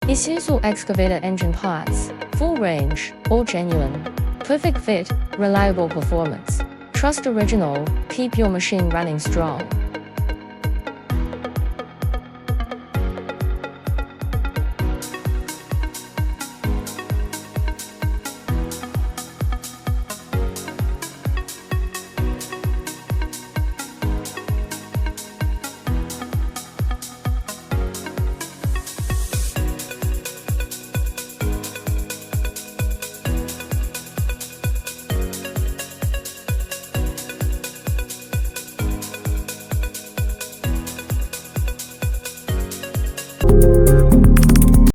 Isuzu Excavator engine parts, full range, all genuine. Perfect fit, reliable performance. Trust original, keep your machine running strong.